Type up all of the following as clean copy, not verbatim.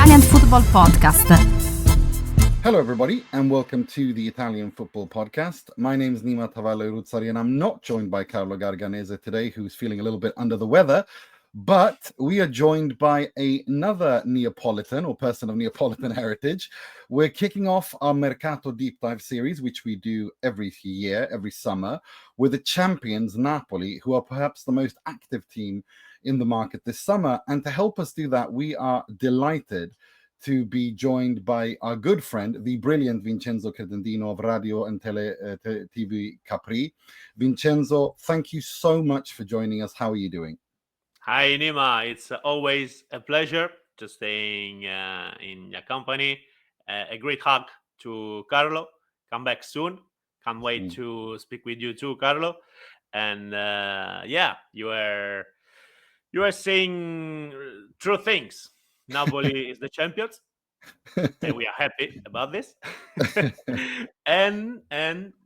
Italian Football Podcast. Hello, everybody, and welcome to the Italian Football Podcast. My name is Nima Tavallo Ruzzari, and I'm not joined by Carlo Garganese today, who's feeling a little bit under the weather, but we are joined by another Neapolitan or person of Neapolitan heritage. We're kicking off our Mercato Deep Dive series, which we do every year, every summer, with the champions, Napoli, who are perhaps the most active team in the market this summer. And to help us do that, we are delighted to be joined by our good friend, the brilliant Vincenzo Credendino of Radio and TV Capri. Vincenzo, thank you so much for joining us. How are you doing? Hi, Nima. It's always a pleasure to staying in your company. A great hug to Carlo. Come back soon. Can't wait to speak with you too, Carlo. And you are saying true things. Napoli is the champions, and we are happy about this. and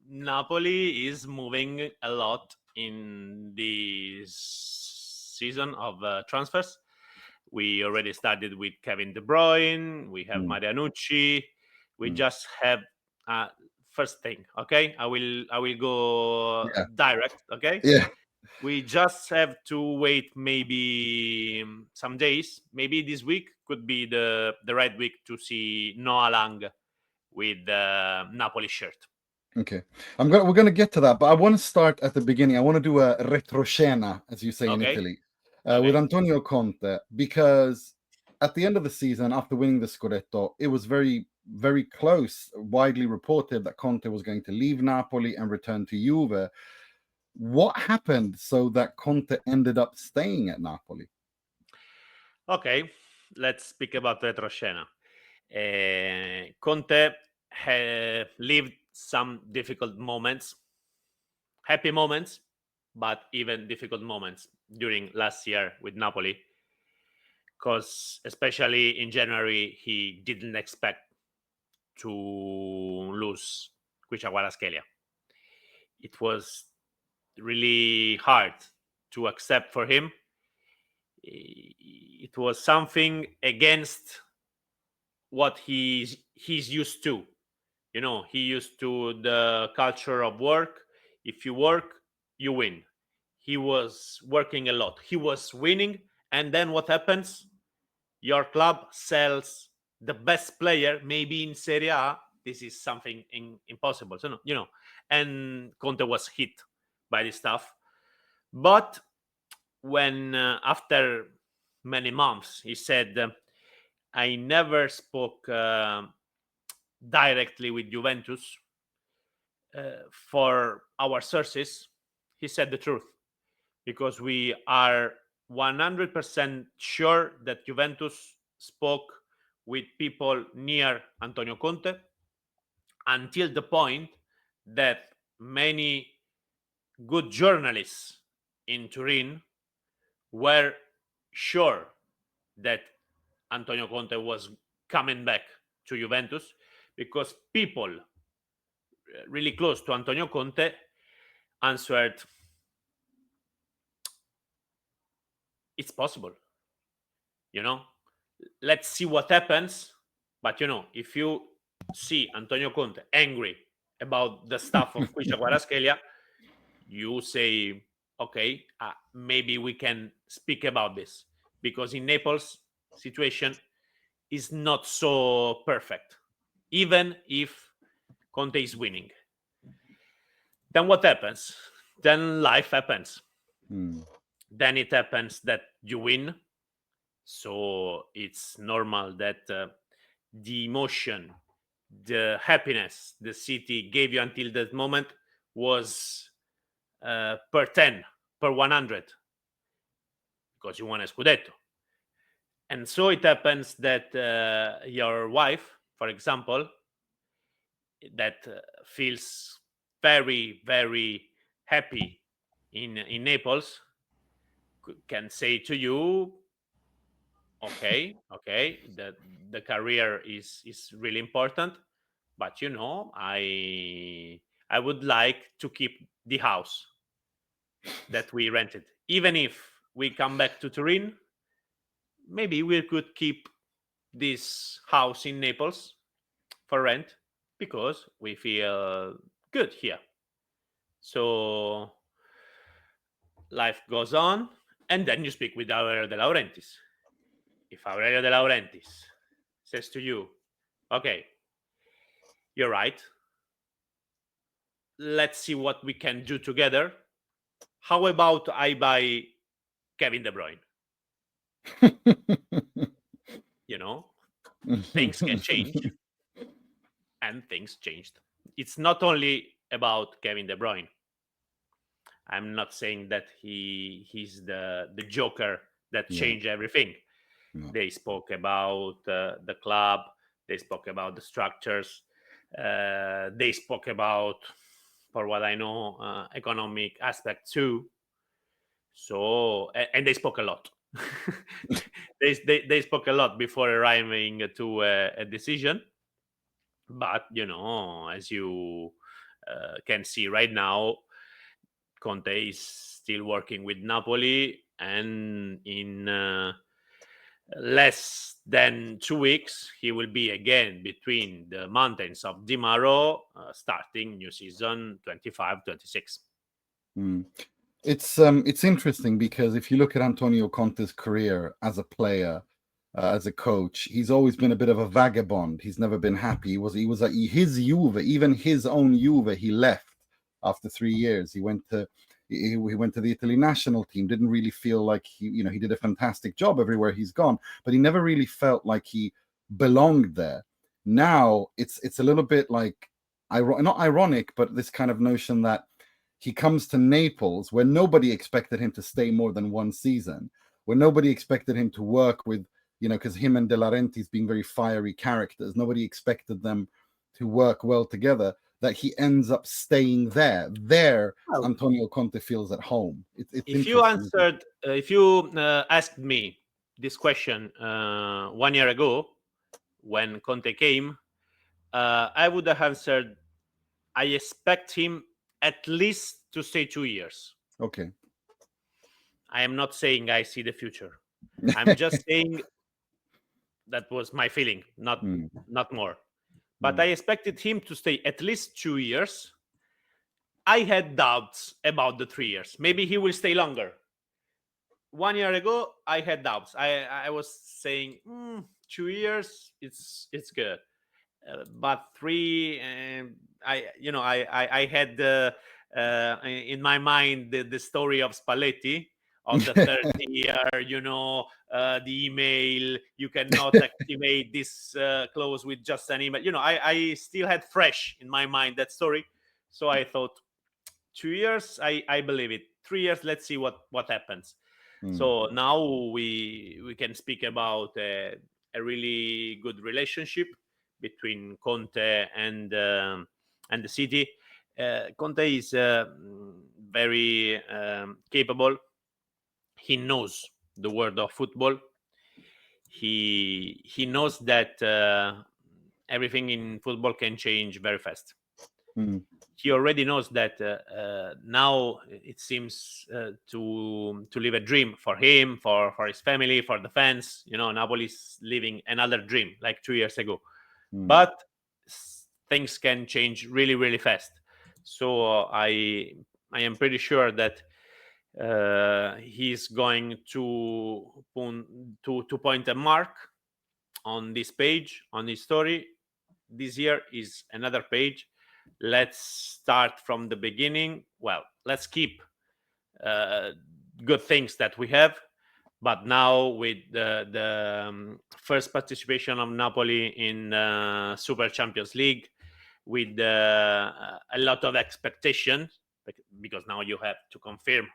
Napoli is moving a lot in this season of transfers. We already started with Kevin De Bruyne. We have Marianucci. We just have first thing. Okay, I will go direct. Okay. Yeah. We just have to wait maybe some days. Maybe this week could be the right week to see Noah Lang with the Napoli shirt. Okay. We're going to get to that, but I want to start at the beginning. I want to do a retroscena, as you say in Italy, with Antonio Conte, because at the end of the season, after winning the Scudetto, it was very, very close, widely reported that Conte was going to leave Napoli and return to Juve. What happened so that Conte ended up staying at Napoli? Okay, let's speak about retroscena. Conte lived some difficult moments, happy moments, but even difficult moments during last year with Napoli, because especially in January, he didn't expect to lose Kvaratskhelia. It was really hard to accept for him. It was something against what he's used to. You know, he used to the culture of work. If you work, you win. He was working a lot. He was winning. And then what happens? Your club sells the best player, maybe in Serie A. This is something impossible. So, and Conte was hit by this stuff. But when after many months, he said, I never spoke directly with Juventus. For our sources, he said the truth, because we are 100% sure that Juventus spoke with people near Antonio Conte, until the point that many good journalists in Turin were sure that Antonio Conte was coming back to Juventus, because people really close to Antonio Conte answered, it's possible. Let's see what happens. But, if you see Antonio Conte angry about the stuff of Kvaratskhelia, you say, okay, maybe we can speak about this, because in Naples, situation is not so perfect, even if Conte is winning. Then what happens? Then life happens. Then it happens that you win. So it's normal that the emotion, the happiness the city gave you until that moment was per 10, per 100, because you won a Scudetto. And so it happens that your wife, for example, that feels very, very happy in Naples, can say to you, okay, the career is really important, but I would like to keep the house that we rented. Even if we come back to Turin, maybe we could keep this house in Naples for rent because we feel good here. So life goes on, and then you speak with Aurelio De Laurentiis. If Aurelio De Laurentiis says to you, okay, you're right, let's see what we can do together. How about I buy Kevin De Bruyne? Things can change, and things changed. It's not only about Kevin De Bruyne. I'm not saying that he's the joker that changed everything. No. They spoke about the club. They spoke about the structures. They spoke about, for what I know, economic aspect too. So, and they spoke a lot. they spoke a lot before arriving to a decision. But, as you can see right now, Conte is still working with Napoli, and in less than 2 weeks, he will be again between the mountains of Di Maro, starting new season 25-26. It's interesting because if you look at Antonio Conte's career as a player, as a coach, he's always been a bit of a vagabond. He's never been happy. He was at his Juve, even his own Juve, he left after 3 years. He went to the Italy national team. Didn't really feel like he did a fantastic job everywhere he's gone, but he never really felt like he belonged there. Now it's a little bit like not ironic, but this kind of notion that he comes to Naples where nobody expected him to stay more than one season, where nobody expected him to work with, because him and De Laurentiis being very fiery characters, nobody expected them to work well together, that he ends up staying there. Well, Antonio Conte feels at home. If you asked me this question 1 year ago when Conte came, I would have answered, I expect him at least to stay 2 years. Okay. I am not saying I see the future. I'm just saying that was my feeling, not more. But I expected him to stay at least 2 years. I had doubts about the 3 years. Maybe he will stay longer. 1 year ago, I had doubts. I was saying 2 years, it's good. But 3, I had in my mind the story of Spalletti on the 3rd year, the email, you cannot activate this clause with just an email. I still had fresh in my mind that story. So I thought 2 years, I believe it. 3 years, let's see what happens. So now we can speak about a really good relationship between Conte and the city. Conte is very capable. He knows the world of football. He knows that everything in football can change very fast. He already knows that now it seems to live a dream for him, for his family, for the fans. Napoli is living another dream like 2 years ago. But things can change really, really fast. So I am pretty sure that he's going to point a mark on this page, on this story. This year is another page. Let's start from the beginning. Well, let's keep good things that we have. But now with the first participation of Napoli in Super Champions League, with a lot of expectation, because now you have to confirm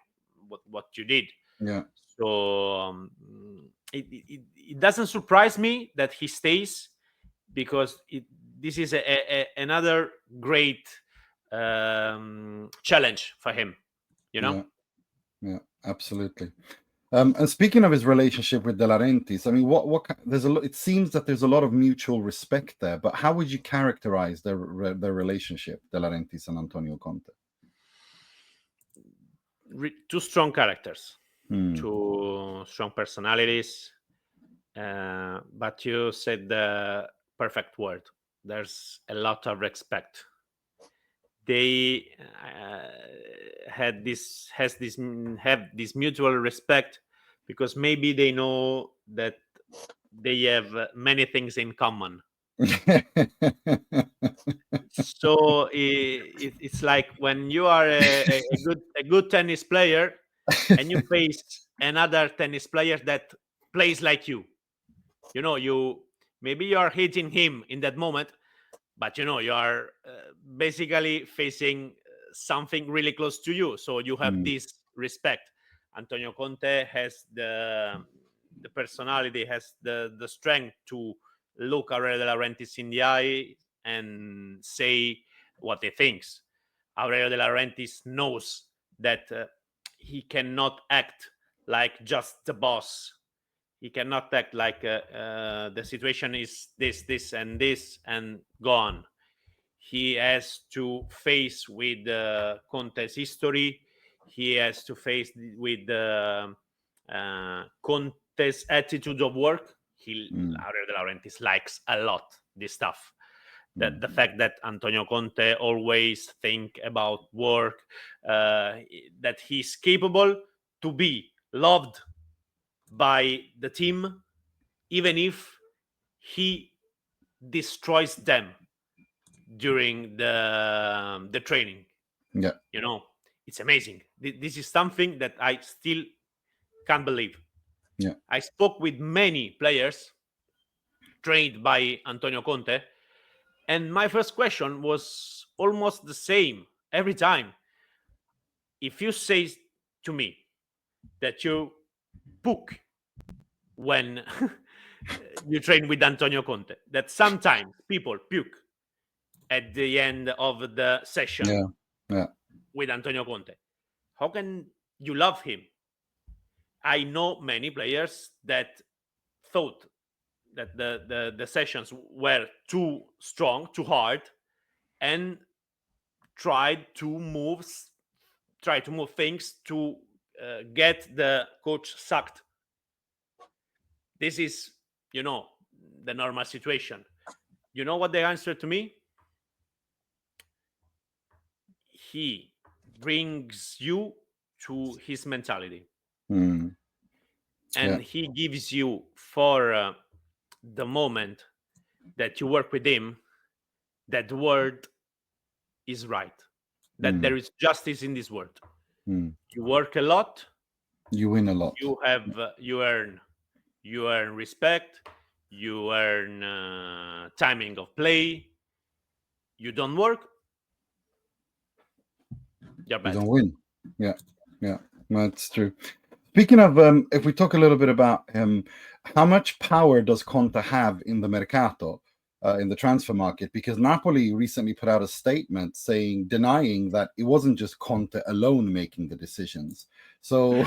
what you did. Yeah. So it doesn't surprise me that he stays, because this is another great challenge for him. Yeah, absolutely. And speaking of his relationship with De Laurentiis, I mean, it seems that there's a lot of mutual respect there. But how would you characterize their relationship, De Laurentiis and Antonio Conte? Two strong characters, two strong personalities, But you said the perfect word. There's a lot of respect. They have this mutual respect because maybe they know that they have many things in common. So it's like when you are a good tennis player and you face another tennis player that plays like you. You maybe you are hitting him in that moment, but you are basically facing something really close to you, so you have this respect. Antonio Conte has the personality, has the strength to look Aurelio De Laurentiis in the eye and say what he thinks. Aurelio De Laurentiis knows that he cannot act like just the boss. He cannot act like the situation is this, and go on. He has to face with Conte's history. He has to face with Conte's attitude of work. Aurelio De Laurentiis likes a lot this stuff. That the fact that Antonio Conte always think about work, that he's capable to be loved by the team, even if he destroys them during the training. Yeah. It's amazing. This is something that I still can't believe. Yeah. I spoke with many players trained by Antonio Conte, and my first question was almost the same every time. If you say to me that you puke when you train with Antonio Conte, that sometimes people puke at the end of the session with Antonio Conte, how can you love him? I know many players that thought that the sessions were too strong, too hard, and tried to move things to get the coach sacked. This is, the normal situation. You know what they answered to me? He brings you to his mentality. And he gives you, for the moment that you work with him, that the word is right, that there is justice in this world. You work a lot, you win a lot. You earn respect, you earn timing of play. You don't work, you're bad. You don't win. Yeah, that's true. Speaking of, if we talk a little bit about how much power does Conte have in the mercato, in the transfer market? Because Napoli recently put out a statement denying that it wasn't just Conte alone making the decisions. So,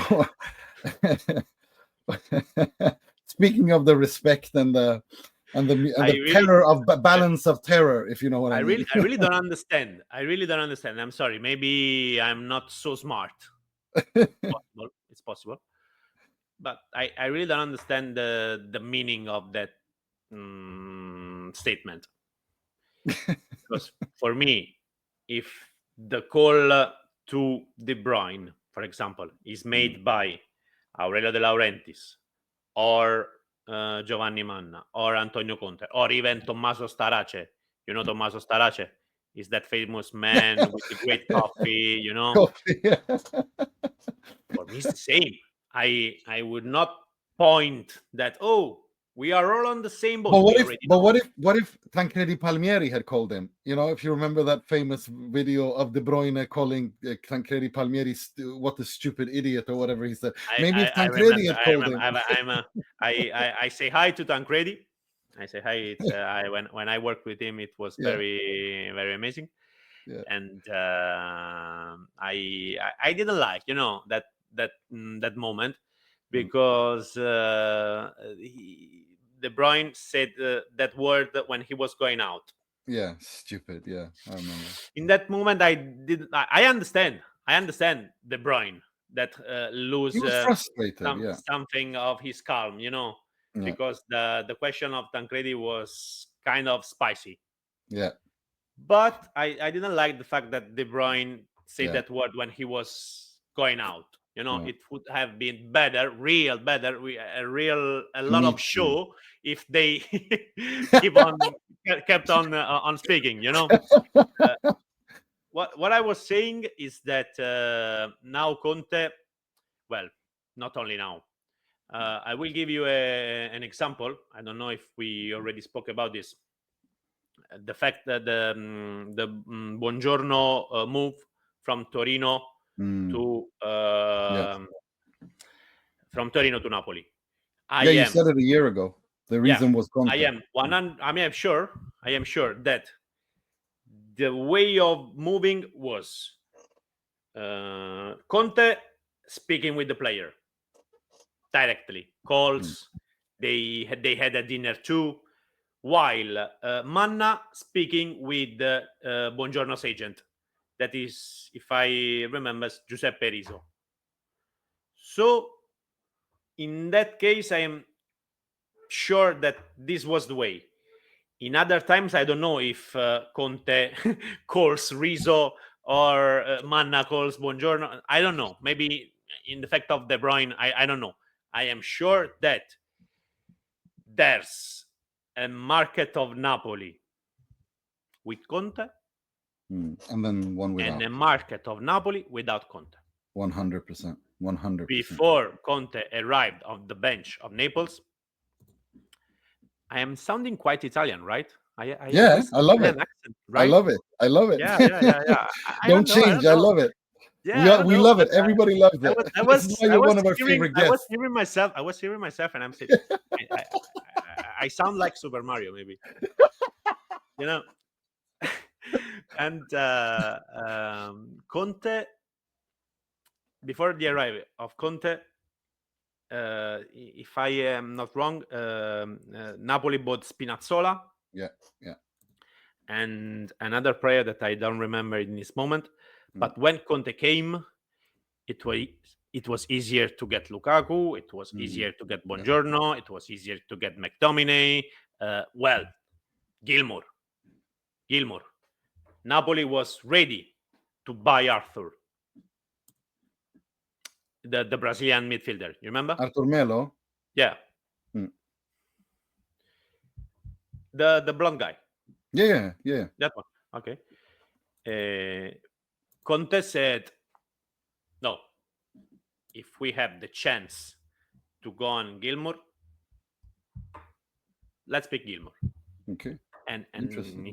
speaking of the respect and the terror of balance of terror, if you know what I mean. I really don't understand. I'm sorry. Maybe I'm not so smart. It's possible. But I really don't understand the meaning of that statement. Because for me, if the call to De Bruyne, for example, is made by Aurelio De Laurentiis or Giovanni Manna or Antonio Conte or even Tommaso Starace, Tommaso Starace is that famous man with the great coffee, Coffee, yeah. For me, it's the same. I would not point that, we are all on the same boat. What if Tancredi Palmieri had called him? If you remember that famous video of De Bruyne calling Tancredi Palmieri what a stupid idiot or whatever he said. Maybe if Tancredi had called him. I say hi to Tancredi. I say hi. When I worked with him, it was very, very amazing. Yeah. And I didn't like that moment because De Bruyne said that word when he was going out. Yeah, stupid. Yeah, I remember. In that moment, I understand. I understand De Bruyne that lose he was frustrated. something of his calm. because the question of Tancredi was kind of spicy. Yeah. But I didn't like the fact that De Bruyne said Yeah. that word when he was going out. Yeah. It would have been better, a lot Me of too. show if they kept on speaking. What I was saying is that now Conte, well, not only now. I will give you an example. I don't know if we already spoke about this. The fact that the Buongiorno move from Torino to from Torino to Napoli. You said it a year ago. The reason was Conte. I am sure that the way of moving was Conte speaking with the player directly, calls. They had a dinner too, while Manna speaking with Buongiorno's agent. That is, if I remember, Giuseppe Rizzo. So in that case, I am sure that this was the way. In other times, I don't know if Conte calls Rizzo or Manna calls Buongiorno. I don't know. Maybe in the fact of De Bruyne, I don't know. I am sure that there's a market of Napoli with Conte and then one without. And a market of Napoli without Conte. 100%. 100%. Before Conte arrived on the bench of Naples, I am sounding quite Italian, right? I love it. Accent, right? I love it. Yeah. Don't change. I love it. Yeah, we love it. Everybody loves it. This is why you're one of our favorite guests. I was hearing myself, and I'm saying, I sound like Super Mario, maybe. And Conte, before the arrival of Conte, if I am not wrong, Napoli bought Spinazzola. Yeah. And another player that I don't remember in this moment. But when Conte came, it was easier to get Lukaku. It was easier to get Buongiorno. It was easier to get McTominay. Gilmour. Napoli was ready to buy Arthur, the Brazilian midfielder. You remember? Arthur Melo? Yeah. The blonde guy. Yeah. That one. Okay. Conte said, no, if we have the chance to go on Gilmour, let's pick Gilmour. Okay. And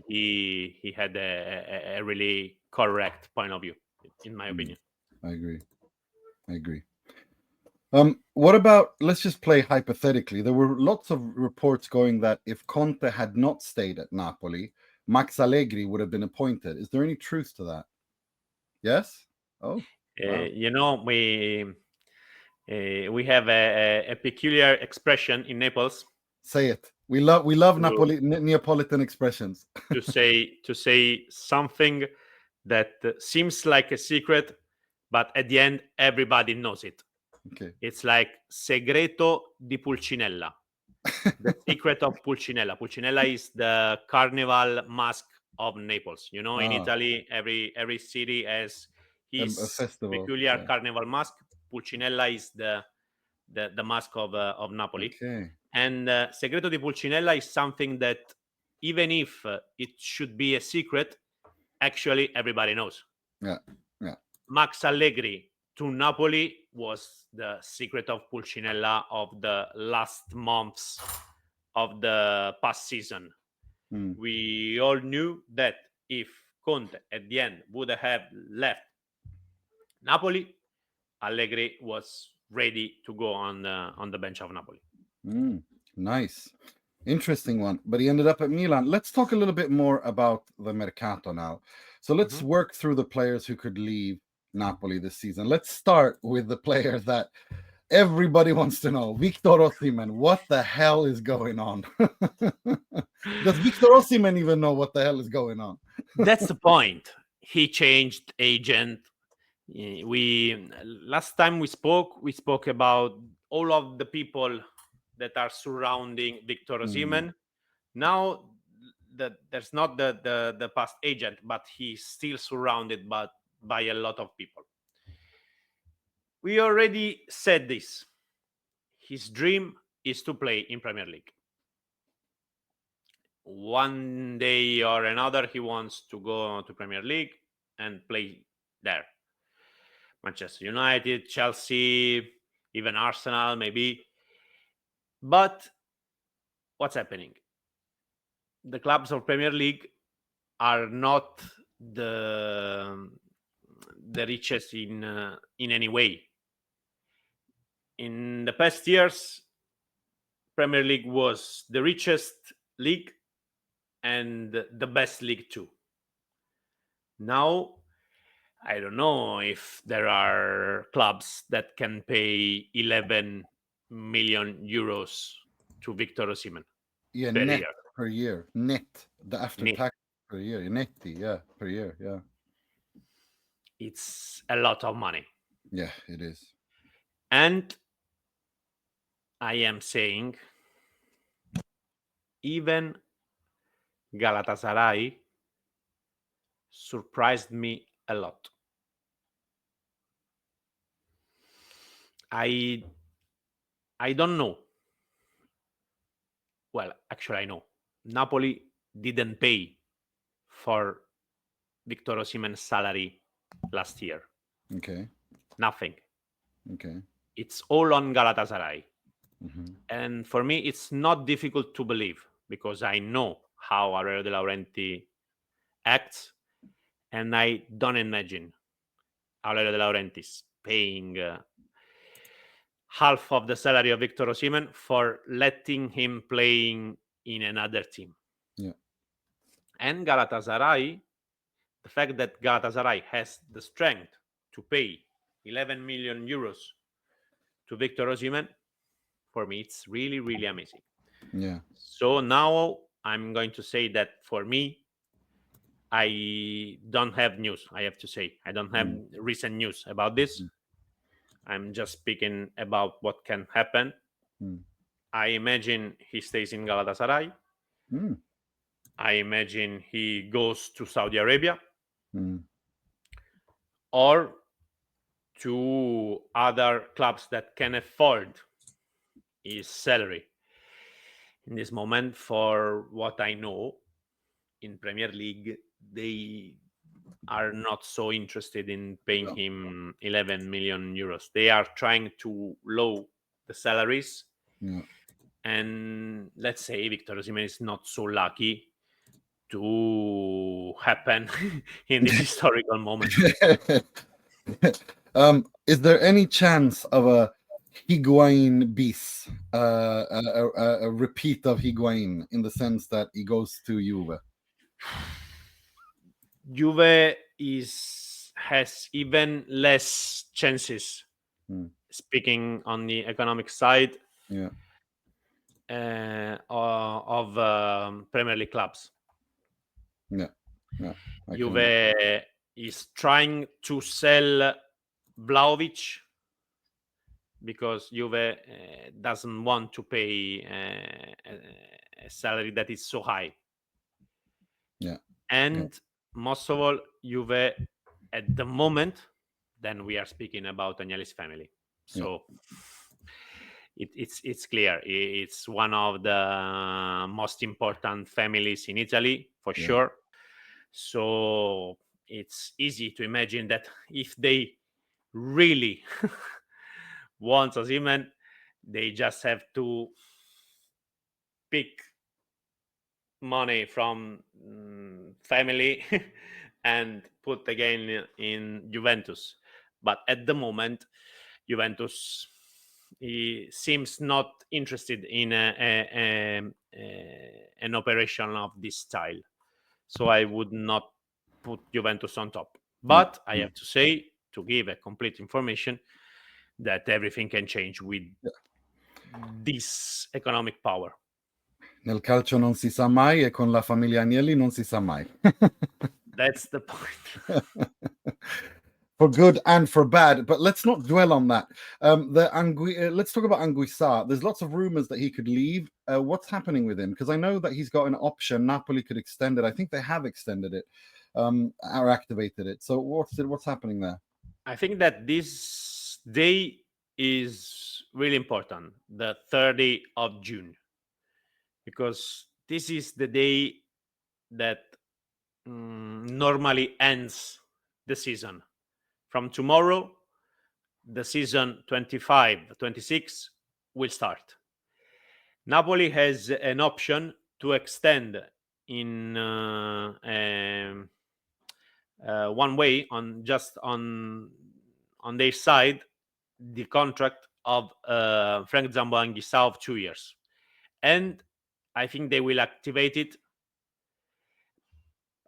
he had a really correct point of view, in my opinion. I agree. What about, let's just play hypothetically. There were lots of reports going that if Conte had not stayed at Napoli, Max Allegri would have been appointed. Is there any truth to that? Yes? Oh, wow. We have a peculiar expression in Naples. Say it. We love Neapolitan expressions. to say something that seems like a secret, but at the end everybody knows it. Okay. It's like segreto di Pulcinella. The secret of Pulcinella. Pulcinella is the carnival mask of Naples. In Italy, every city has his peculiar carnival mask. Pulcinella is the mask of Napoli. Okay. And segreto di Pulcinella is something that, even if it should be a secret, actually everybody knows. Yeah. Max Allegri to Napoli was the secret of Pulcinella of the last months of the past season. We all knew that if Conte at the end would have left Napoli, Allegri was ready to go on the bench of Napoli. Nice. Interesting one. But he ended up at Milan. Let's talk a little bit more about the Mercato now. So let's work through the players who could leave Napoli this season. Let's start with the player that everybody wants to know, Victor Osimhen. What the hell is going on? Does Victor Osimhen even know what the hell is going on? That's the point. He changed agent. Last time we spoke about all of the people that are surrounding Victor Osimhen. Now there's not the past agent, but he's still surrounded by a lot of people. We already said this. His dream is to play in Premier League. One day or another, he wants to go to Premier League and play there. Manchester United, Chelsea, even Arsenal, maybe. But what's happening? The clubs of Premier League are not the richest in any way. In the past years, Premier League was the richest league and the best league too. Now, I don't know if there are clubs that can pay 11 million euros to Victor Osimhen. Yeah, net per year. Net. The after tax per year. Netti, yeah, per year, yeah. It's a lot of money. Yeah, it is. And I am saying even Galatasaray surprised me a lot. I don't know. Well, actually, I know. Napoli didn't pay for Victor Osimhen's salary last year. Okay. Nothing. Okay. It's all on Galatasaray. Mm-hmm. And for me, it's not difficult to believe because I know how Aurelio De Laurenti acts, and I don't imagine Aurelio De Laurentiis paying half of the salary of Victor Osimhen for letting him playing in another team. Yeah. And Galatasaray, the fact that Galatasaray has the strength to pay 11 million euros to Victor Osimhen, for me, it's really, really amazing. Yeah. So now I'm going to say that for me, I don't have news, I have to say. I don't have recent news about this. I'm just speaking about what can happen. I imagine he stays in Galatasaray. I imagine he goes to Saudi Arabia or to other clubs that can afford his salary. In this moment, for what I know, in Premier League, they are not so interested in paying him 11 million euros. They are trying to lower the salaries. Yeah. And let's say Victor Osimhen is not so lucky to happen in this historical moment. Is there any chance of a Higuain bis, a repeat of Higuain in the sense that he goes to Juve? Juve has even less chances, speaking on the economic side, of Premier League clubs. Yeah. Juve is trying to sell Vlahovic because Juve doesn't want to pay a salary that is so high. Yeah. And most of all, Juve at the moment, then we are speaking about Agnelli's family. So it's clear. It's one of the most important families in Italy, for sure. So it's easy to imagine that if they really want Osimhen, they just have to pick money from family and put again in Juventus. But at the moment, Juventus seems not interested in an operation of this style. So I would not put Juventus on top. But I have to say, to give a complete information, that everything can change with this economic power. Nel calcio non si sa mai e con la famiglia Agnelli non si sa mai. That's the point. for good and for bad. But let's not dwell on that. Let's talk about Anguissa. There's lots of rumors that he could leave. What's happening with him? Because I know that he's got an option. Napoli could extend it. I think they have extended it or activated it. So what's happening there? I think that this day is really important, the 30th of June, because this is the day that normally ends the season. From tomorrow, the season 25-26 will start. Napoli has an option to extend in one way on their side the contract of Frank Zambo Anguissa of 2 years, and I think they will activate it.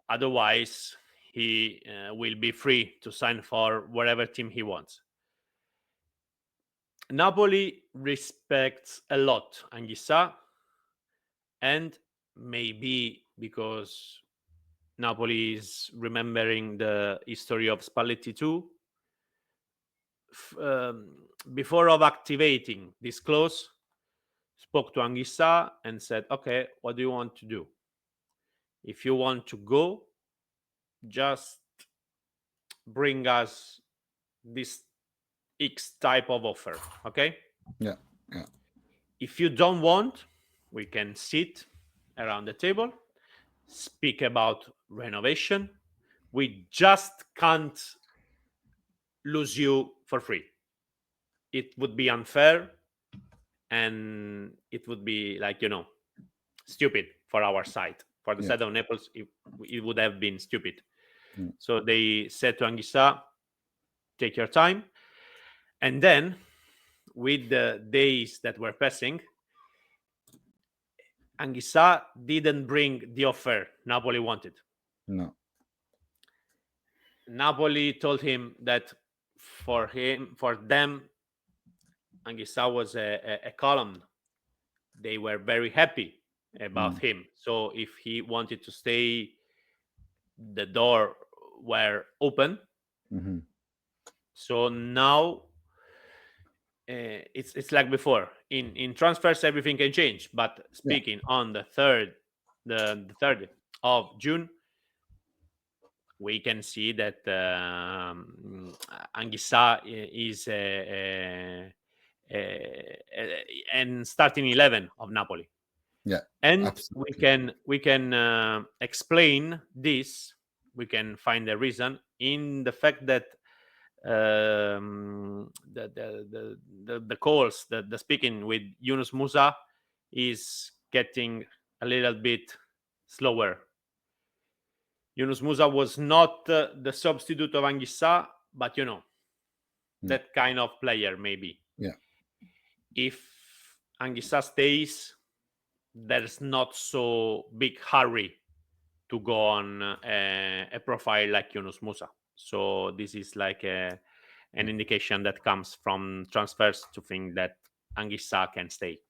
Otherwise, he will be free to sign for whatever team he wants. Napoli respects a lot Anguissa, and maybe because Napoli is remembering the history of Spalletti too, before of activating this clause, spoke to Anguissa and said, okay, what do you want to do? If you want to go, just bring us this X type of offer, okay? Yeah. If you don't want, we can sit around the table, speak about renovation. We just can't lose you for free. It would be unfair, and it would be stupid for our side. For the side of Naples, it would have been stupid. So they said to Anguissa, take your time. And then, with the days that were passing, Anguissa didn't bring the offer Napoli wanted. No. Napoli told him that for them, Anguissa was a column. They were very happy about him. So if he wanted to stay, the door were open. Mm-hmm. So now it's like before. In transfers, everything can change. But speaking on the 3rd of June, we can see that Anguissa is and starting 11 of Napoli. Yeah, and absolutely. we can explain this. We can find the reason in the fact that the calls, the speaking with Yunus Musa is getting a little bit slower. Yunus Musa was not the substitute of Anguissa, but that kind of player maybe. Yeah. If Anguissa stays, there's not so big hurry to go on a profile like Yunus Musa. So this is like an indication that comes from transfers to think that Anguissa can stay.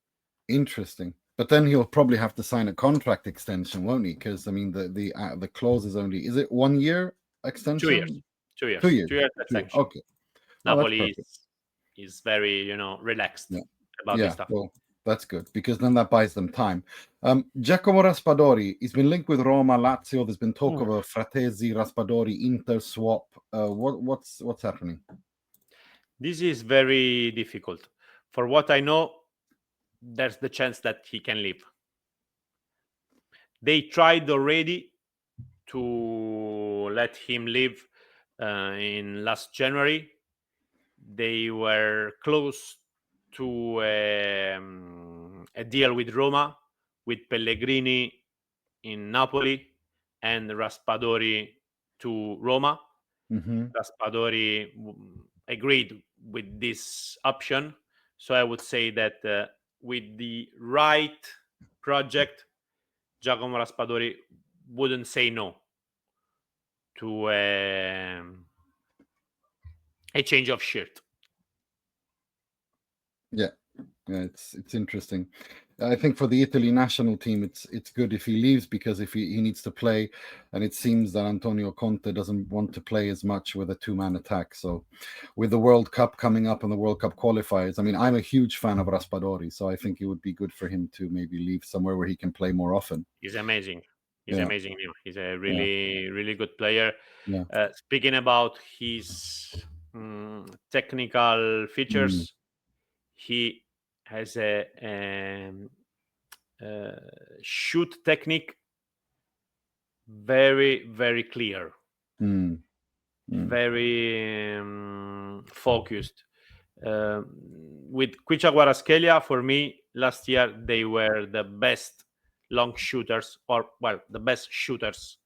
Interesting. But then he'll probably have to sign a contract extension, won't he? Because I mean, the clause is only, is it 1 year extension? 2 years. 2 years. 2 years extension. Okay. Napoli is very relaxed about this stuff. Well, that's good, because then that buys them time. Giacomo Raspadori, he's been linked with Roma, Lazio. There's been talk of a Fratesi Raspadori Inter swap. What's happening? This is very difficult. For what I know, there's the chance that he can leave. They tried already to let him leave in last January. They were close to a deal with Roma, with Pellegrini in Napoli and Raspadori to Roma. Raspadori agreed with this option. So I would say that with the right project, Giacomo Raspadori wouldn't say no to a change of shirt. Yeah, it's interesting. I think for the Italy national team, it's good if he leaves, because if he needs to play, and it seems that Antonio Conte doesn't want to play as much with a two-man attack. So with the World Cup coming up and the World Cup qualifiers, I mean, I'm a huge fan of Raspadori, so I think it would be good for him to maybe leave somewhere where he can play more often. He's amazing. He's Yeah. amazing. He's a really good player. Yeah. Speaking about his technical features, he has a shoot technique very clear, very focused. With Quicha Guaraskelia, for me, last year they were the best long shooters, or well, the best shooters.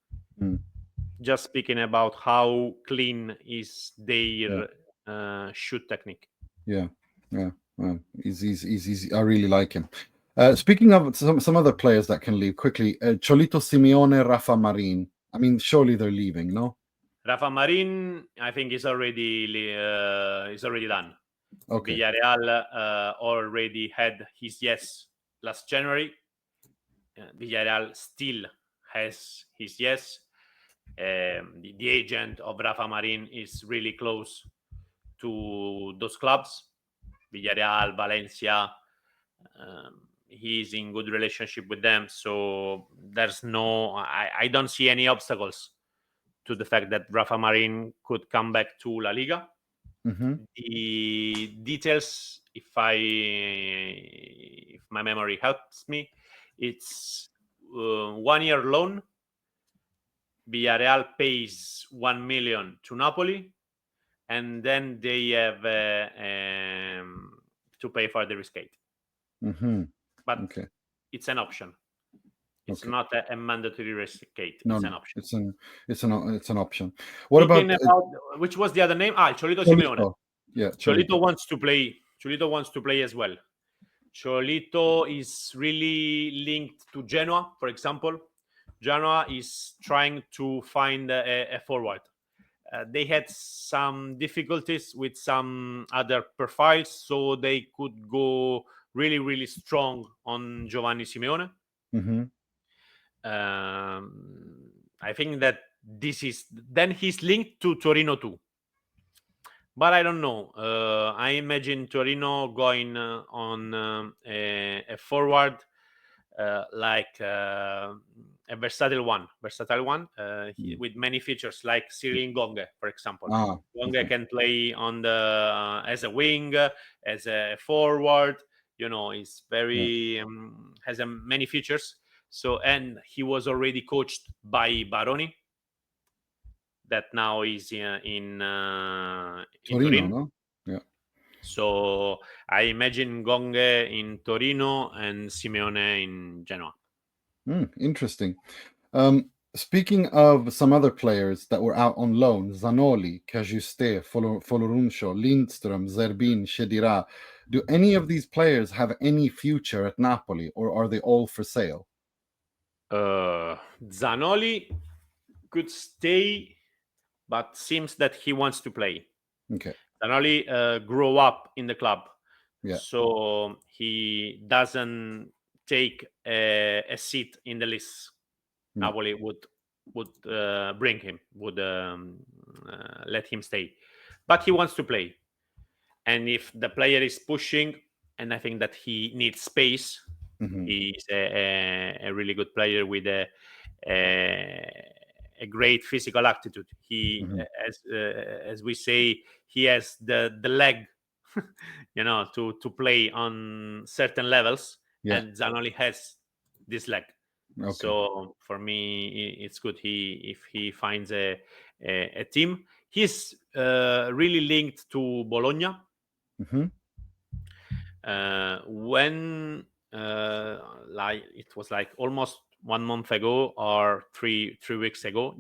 Just speaking about how clean is their shoot technique. Yeah. Well, he's I really like him. Speaking of some other players that can leave quickly, Cholito Simeone, Rafa Marin. I mean, surely they're leaving, no? Rafa Marin, I think, is already done. Okay. Villarreal already had his yes last January. Villarreal still has his yes. The agent of Rafa Marin is really close to those clubs, Villarreal, Valencia. He's in good relationship with them, so there's I don't see any obstacles to the fact that Rafa Marin could come back to La Liga. The details, if my memory helps me, it's 1 year loan. Villarreal pays 1 million to Napoli, and then they have to pay for the rescate. But it's an option. It's not a mandatory rescate. No, it's an option. It's an option. What about which was the other name? Cholito Simeone. Yeah, Cholito wants to play. Cholito wants to play as well. Cholito is really linked to Genoa, for example. Genoa is trying to find a forward. They had some difficulties with some other profiles, so they could go really strong on Giovanni Simeone. I think that then he's linked to Torino too. But I don't know. I imagine Torino going on a forward like a versatile one with many features, like Cyril Ngonge, for example. Ngonge can play on the as a wing, as a forward. He's very has many features. So, and he was already coached by Baroni, that now is in Torino. No? Yeah. So I imagine Ngonge in Torino and Simeone in Genoa. Interesting. Speaking of some other players that were out on loan, Zanoli, Cajuste, Folorunsho, Lindtrom, Zerbin, Shedira, do any of these players have any future at Napoli, or are they all for sale? Zanoli could stay, but seems that he wants to play. Okay. Zanoli grew up in the club, yeah. So he doesn't take a seat in the list. Napoli would bring him, would let him stay, but he wants to play. And if the player is pushing, and I think that he needs space, he's a really good player with a great physical aptitude. He, as we say, he has the leg, to play on certain levels, and Zanoli has this leg. Okay. So for me, it's good if he finds a team. He's really linked to Bologna. When it was like almost 1 month ago or three weeks ago,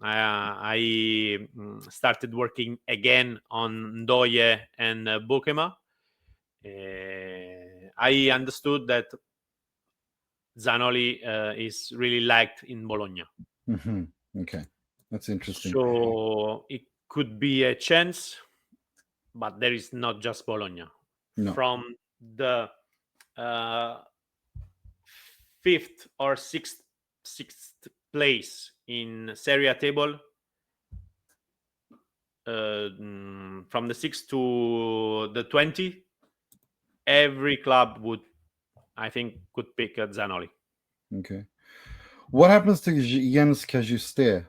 I started working again on Ndoye and Beukema. I understood that Zanoli is really liked in Bologna. Okay, that's interesting. So it could be a chance, but there is not just Bologna. No. From the fifth or sixth place in Serie A table, from the 6 to the 20, every club would, I think, could pick Zanoli. Okay. What happens to Jens Cajuste?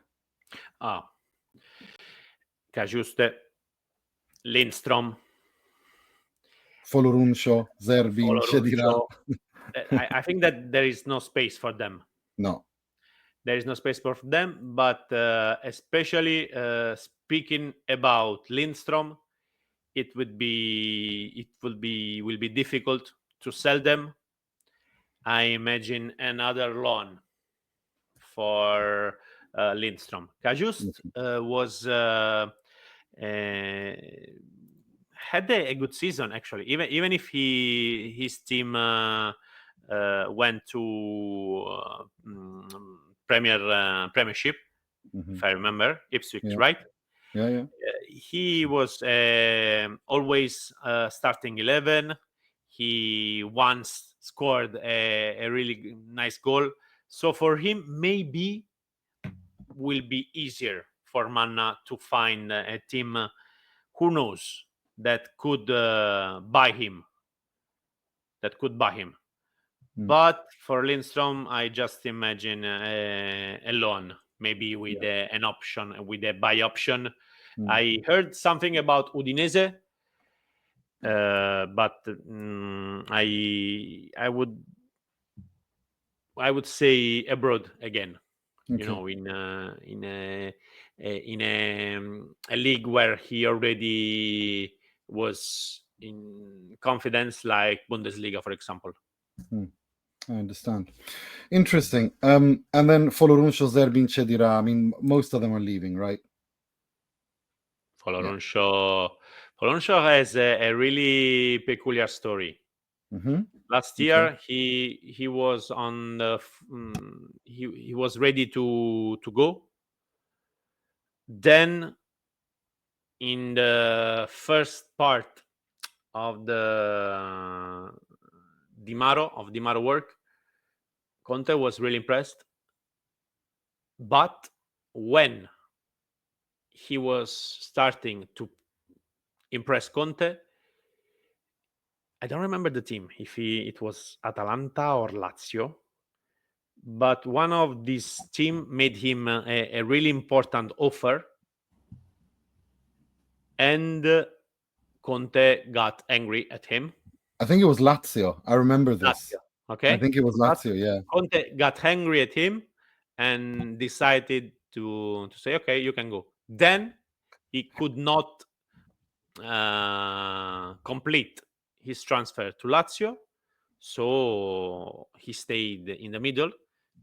Cajuste, Lindtrom, Folorunsho, Zerbin, Shedira. Folorunsho. I think that there is no space for them. No. There is no space for them, but especially speaking about Lindtrom, it will be difficult to sell them. I imagine another loan for Lindtrom. Cajuste was had a good season, actually. Even if his team went to Premiership, if I remember, Ipswich, right? Yeah. He was always starting 11. He once scored a really nice goal. So for him, maybe will be easier for Manna to find a team, who knows, that could buy him. But for Lindtrom, I just imagine a loan, maybe with an option, with a buy option. I heard something about Udinese, but I would say abroad again. Okay. You know, in a league where he already was in confidence, like Bundesliga, for example. I understand. Interesting. And then Folorunsho, Zerbin, Chedira. I mean, most of them are leaving, right? Folorunsho has a really peculiar story. Last year, he was on the he was ready to go. Then, in the first part of the Di Maro work, Conte was really impressed. But when he was starting to impress Conte, I don't remember the team, if it was Atalanta or Lazio, but one of these team made him a really important offer, and Conte got angry at him. I think it was Lazio. I remember this. Lazio, okay? I think it was Lazio, yeah. Conte got angry at him and decided to say, okay, you can go. Then he could not complete his transfer to Lazio, so he stayed in the middle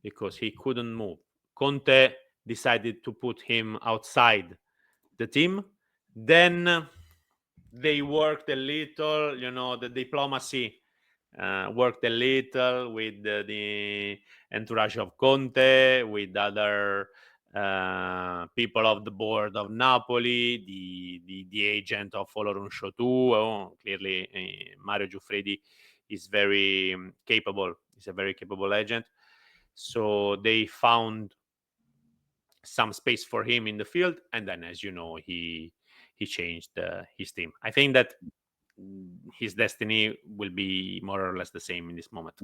because he couldn't move. Conte decided to put him outside the team. Then they worked a little, the diplomacy worked a little with the entourage of Conte, with other people of the board of Napoli, the agent of Folorunsho too. Clearly, Mario Giuffredi is very capable. He's a very capable agent. So they found some space for him in the field, and then, as you know, he changed his team. I think that his destiny will be more or less the same in this moment.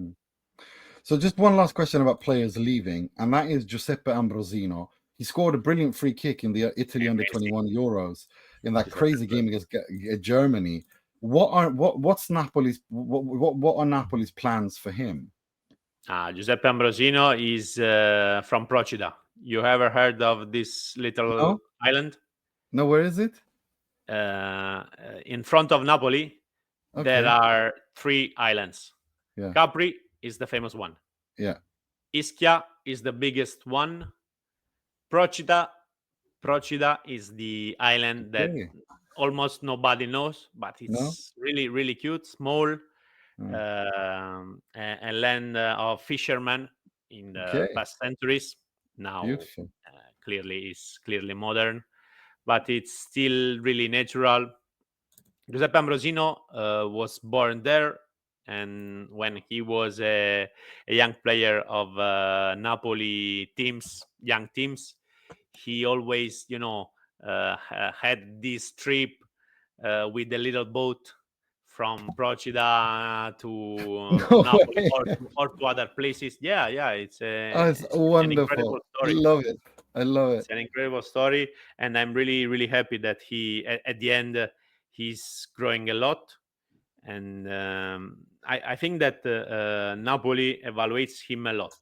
So just one last question about players leaving, and that is Giuseppe Ambrosino. He scored a brilliant free kick in the Italy under-21 Euros in that crazy game against Germany. What's Napoli's what are Napoli's plans for him? Giuseppe Ambrosino is from Procida. You ever heard of this little island? No, where is it? In front of Napoli, there are 3 islands. Yeah. Capri is the famous one. Yeah. Ischia is the biggest one. Procida is the island that almost nobody knows, but it's really, really cute, small, a land of fishermen in the past centuries. Now, clearly modern, but it's still really natural. Giuseppe Ambrosino was born there, and when he was a young player of Napoli young teams, he always, had this trip with a little boat from Procida to No Napoli way. or to other places. Yeah, it's Oh, it's an incredible wonderful. I story. love it. I love it. It's an incredible story, and I'm really, really happy that he, at the end, he's growing a lot. And I think that Napoli evaluates him a lot.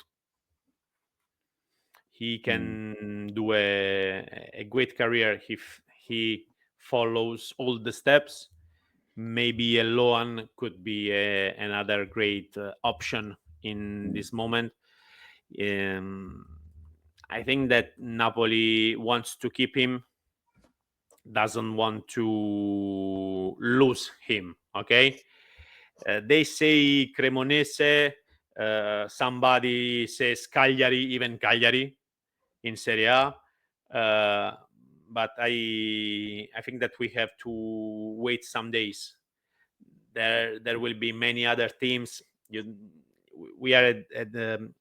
He can do a great career if he follows all the steps. Maybe a loan could be another great option in this moment. I think that Napoli wants to keep him, doesn't want to lose him. Okay, they say Cremonese, somebody says Cagliari, even Cagliari in Serie A. But I think that we have to wait some days. There will be many other teams. We are at the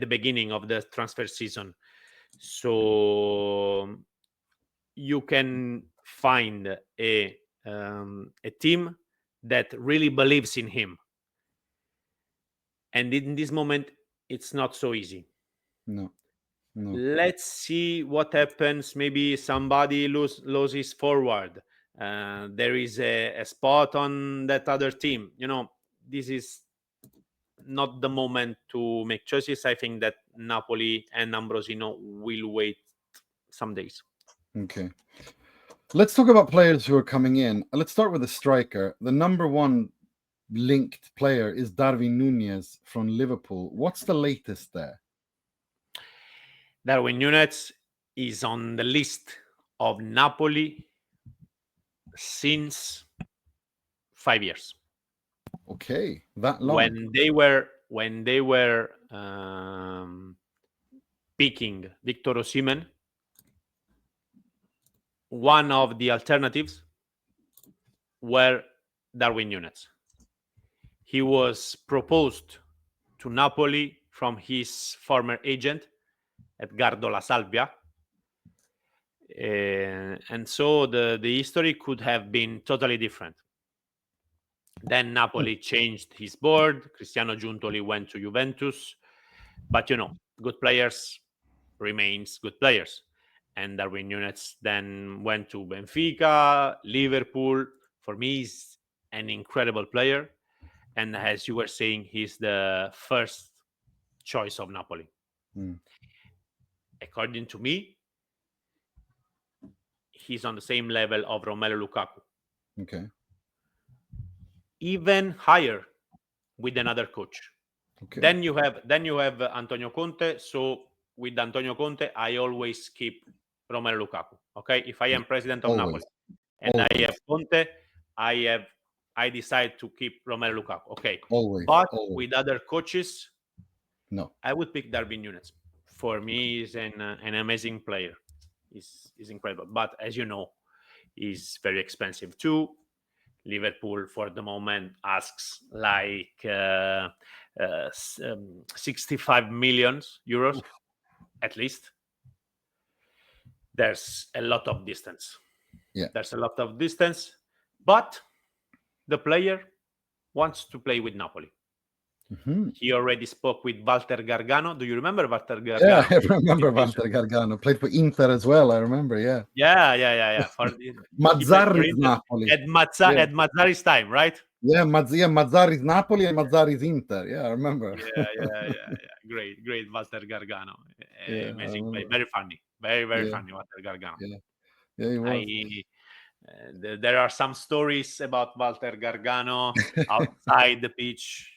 beginning of the transfer season, so you can find a team that really believes in him, and in this moment it's not so easy. No. Let's see what happens. Maybe somebody loses forward. There is a spot on that other team. This is not the moment to make choices. I think that Napoli and Ambrosino will wait some days. Okay. Let's talk about players who are coming in. Let's start with the striker. The number one linked player is Darwin Nuñez from Liverpool. What's the latest there? Darwin Nuñez is on the list of Napoli since 5 years. Okay, that long. When they were picking Victor Osimhen, one of the alternatives were Darwin Nuñez. He was proposed to Napoli from his former agent, Edgardo La Salvia. And so the history could have been totally different. Then Napoli changed his board. Cristiano Giuntoli went to Juventus. But, good players remains good players. And Darwin Nuñez then went to Benfica, Liverpool. For me, he's an incredible player. And as you were saying, he's the first choice of Napoli. According to me, he's on the same level of Romelu Lukaku. Okay. Even higher with another coach. Okay. Then you have Antonio Conte. So with Antonio Conte, I always keep Romelu Lukaku. Okay, if I am president of Napoli and I have Conte, I decide to keep Romelu Lukaku. Okay, but with other coaches, no, I would pick Darwin Nuñez. For me, he's an amazing player. He's incredible, but as you know, he's very expensive too. Liverpool for the moment asks like 65 million euros at least. There's a lot of distance. There's a lot of distance, but the player wants to play with Napoli. He already spoke with Walter Gargano. Do you remember Walter Gargano? Yeah, I remember Walter Gargano. Played for Inter as well, I remember, yeah. Yeah. Mazzari's Napoli. At Mazzari's time, right? Yeah, Mazzari's Napoli and Mazzari's Inter. Yeah, I remember. Yeah. Great Walter Gargano. Amazing play. Very funny. Very funny, Walter Gargano. Yeah, he was. There are some stories about Walter Gargano outside the pitch.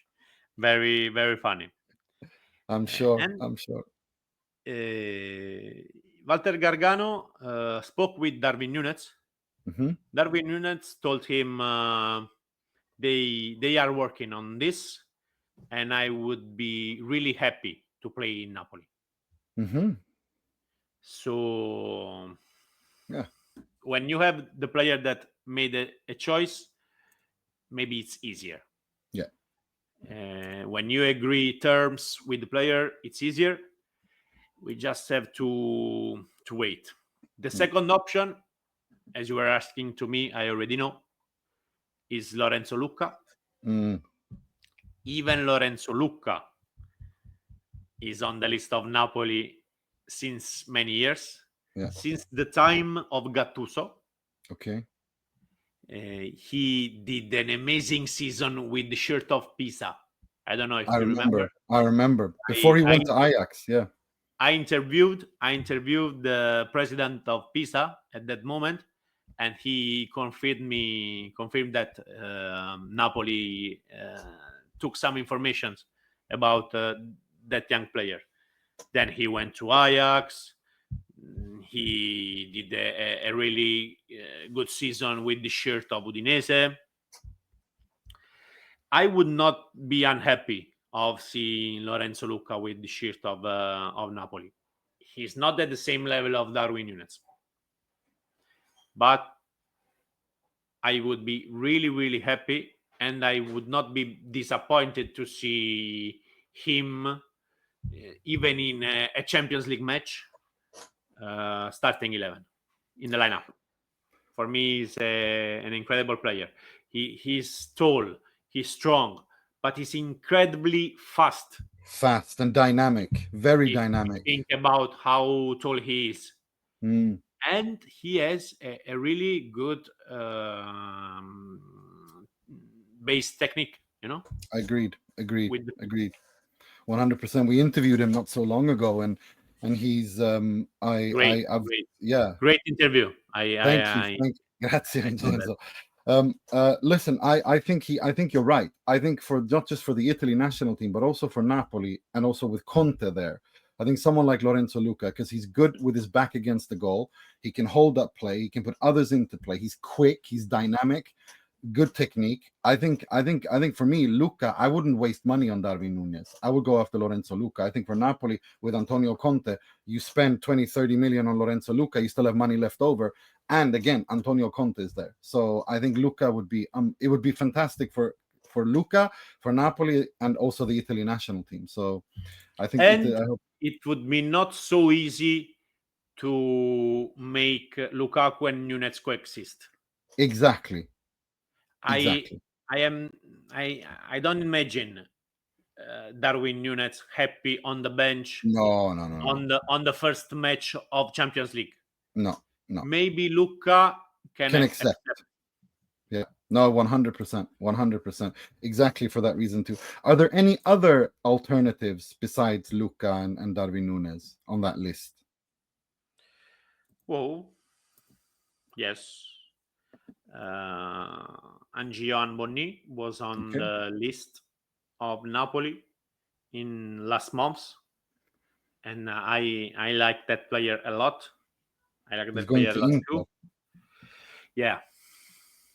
Very, very funny. I'm sure. Walter Gargano spoke with Darwin Nuñez. Darwin Nuñez told him they are working on this, and I would be really happy to play in Napoli. So when you have the player that made a choice, maybe it's easier. When you agree terms with the player, it's easier. We just have to wait. The second option, as you were asking to me, I already know, is Lorenzo Lucca. Even Lorenzo Lucca is on the list of Napoli since many years, since the time of Gattuso. Okay. He did an amazing season with the shirt of Pisa. I don't know if you remember. I remember. Before he went to Ajax, yeah. I interviewed the president of Pisa at that moment, and he confirmed that Napoli took some information about that young player. Then he went to Ajax. He did a really good season with the shirt of Udinese. I would not be unhappy of seeing Lorenzo Lucca with the shirt of Napoli. He's not at the same level of Darwin Nuñez, but I would be really, really happy, and I would not be disappointed to see him even in a Champions League match starting 11 in the lineup. For me, he's an incredible player. He's tall, he's strong, but he's incredibly fast. Fast and dynamic, very dynamic. Think about how tall he is. And he has a really good base technique, Agreed. 100%. We interviewed him not so long ago, and he's great interview. Thank you. Grazie, Vincenzo. Listen, I think you're right. I think for not just for the Italy national team, but also for Napoli, and also with Conte there, I think someone like Lorenzo Lucca, because he's good with his back against the goal, he can hold up play, he can put others into play, he's quick, he's dynamic, good technique. I think for me, Lucca, I wouldn't waste money on Darwin Nuñez. I would go after Lorenzo Lucca. I think for Napoli with Antonio Conte, you spend 20-30 million on Lorenzo Lucca, you still have money left over. And again, Antonio Conte is there. So I think Lucca would be it would be fantastic for Lucca, for Napoli, and also the Italy national team. So I think it would be not so easy to make Lukaku and Nuñez coexist. Exactly. I don't imagine Darwin Nuñez happy on the bench. No. On the first match of Champions League. No. Maybe Lucca can accept. Yeah. No, 100%. Exactly for that reason too. Are there any other alternatives besides Lucca and Darwin Nuñez on that list? Well, yes. Angion Bonni was on the list of Napoli in last months, and I like that player a lot. I like that player a lot too. Yeah,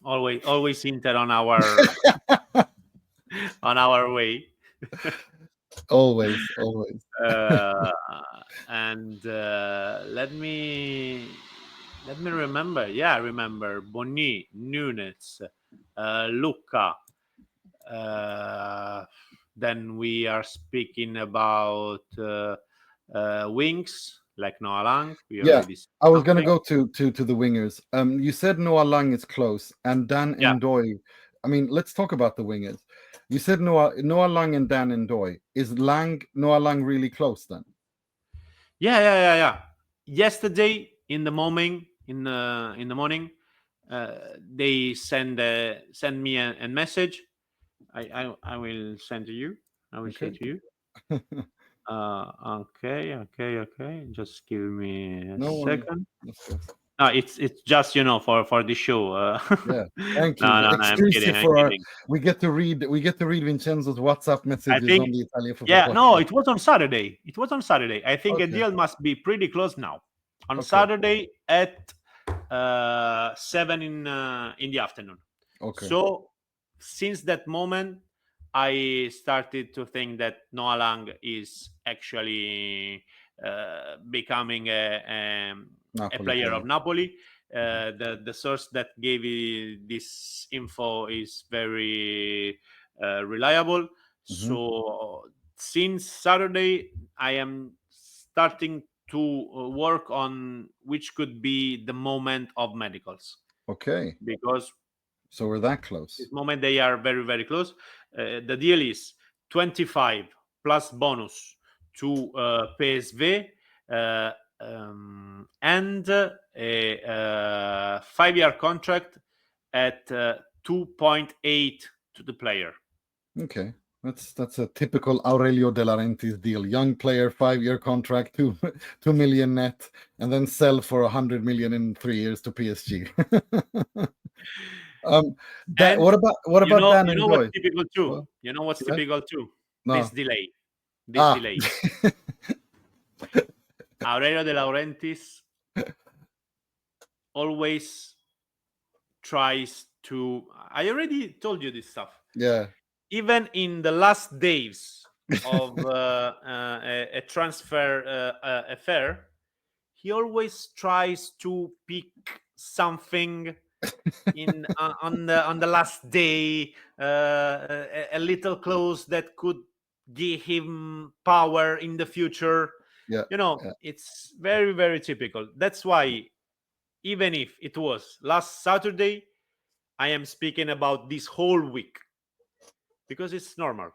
always Inter on our on our way. always. And let me remember. Yeah, I remember Bonni, Nuñez, Lucca. Then we are speaking about wings like Noah Lang. I was going to go to the wingers. You said Noah Lang is close, and Dan Ndoye. I mean, let's talk about the wingers. You said Noah Lang and Dan Ndoye. Is Noah Lang really close then? Yeah. Yesterday in the morning, they send me a message. I will send to you. I will say to you. Okay. Just give me a second. No, it's just for the show. Yeah, thank you. No, I'm kidding. We get to read Vincenzo's WhatsApp messages on the Italian football. Yeah, no, it was on Saturday. I think a deal must be pretty close now. On Saturday at 7 in the afternoon. Okay. So since that moment, I started to think that Noah Lang is actually becoming a player of Napoli. The source that gave this info is very reliable. So since Saturday, I am starting to work on which could be the moment of medicals, Okay. because So we're that close. this moment they are very, very close. The deal is 25 plus bonus to PSV, and a 5-year contract at 2.8 to the player. Okay. That's a typical Aurelio De Laurentiis deal. Young player, 5-year contract, 2 million net, and then sell for 100 million in 3 years to PSG. And what about Dan you and know what's Ndoye? typical too? What? You know what's Yeah? typical too? No. This delay. This Ah. delay. Aurelio De Laurentiis always tries to. I already told you this stuff. Yeah. Even in the last days of a transfer affair, he always tries to pick something in on the last day, a little close that could give him power in the future. Yeah. It's very, very typical. That's why, even if it was last Saturday, I am speaking about this whole week, because it's normal.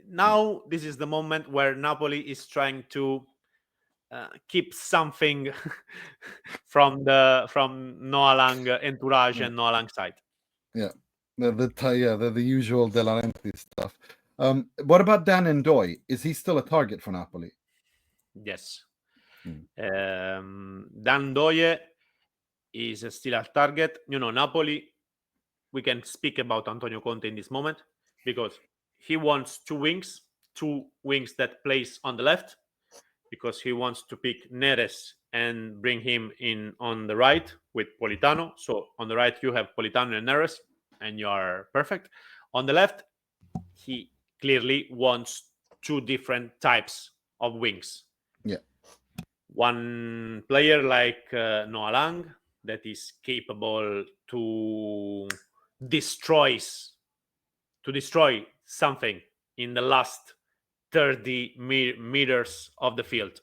Now this is the moment where Napoli is trying to keep something from Noah Lang entourage and Noah Lang side. Yeah. The usual De Laurentiis stuff. What about Dan and Ndoye? Is he still a target for Napoli? Yes. Dan Ndoye is still a target. Napoli, we can speak about Antonio Conte in this moment, because he wants two wings that plays on the left, because he wants to pick Neres and bring him in on the right with Politano. So on the right you have Politano and Neres, and you are perfect. On the left, he clearly wants two different types of wings. Yeah. One player like Noah Lang, that is capable to destroy something in the last 30 meters of the field,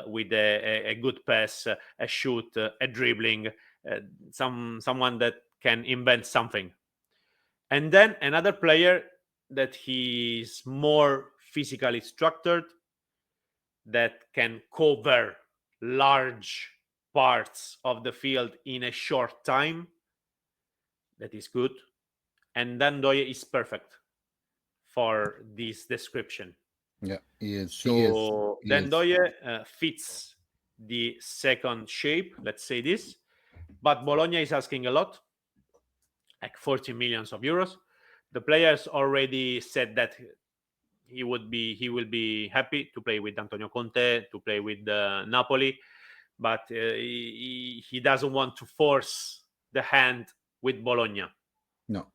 with a good pass, a shoot, a dribbling, someone that can invent something. And then another player that he's more physically structured, that can cover large parts of the field in a short time, that is good. And then Ndoye is perfect for this description. Yeah, he is. So then Ndoye fits the second shape, let's say this. But Bologna is asking a lot, like 40 millions of euros. The players already said that he will be happy to play with Antonio Conte, to play with Napoli, but he doesn't want to force the hand with Bologna. No.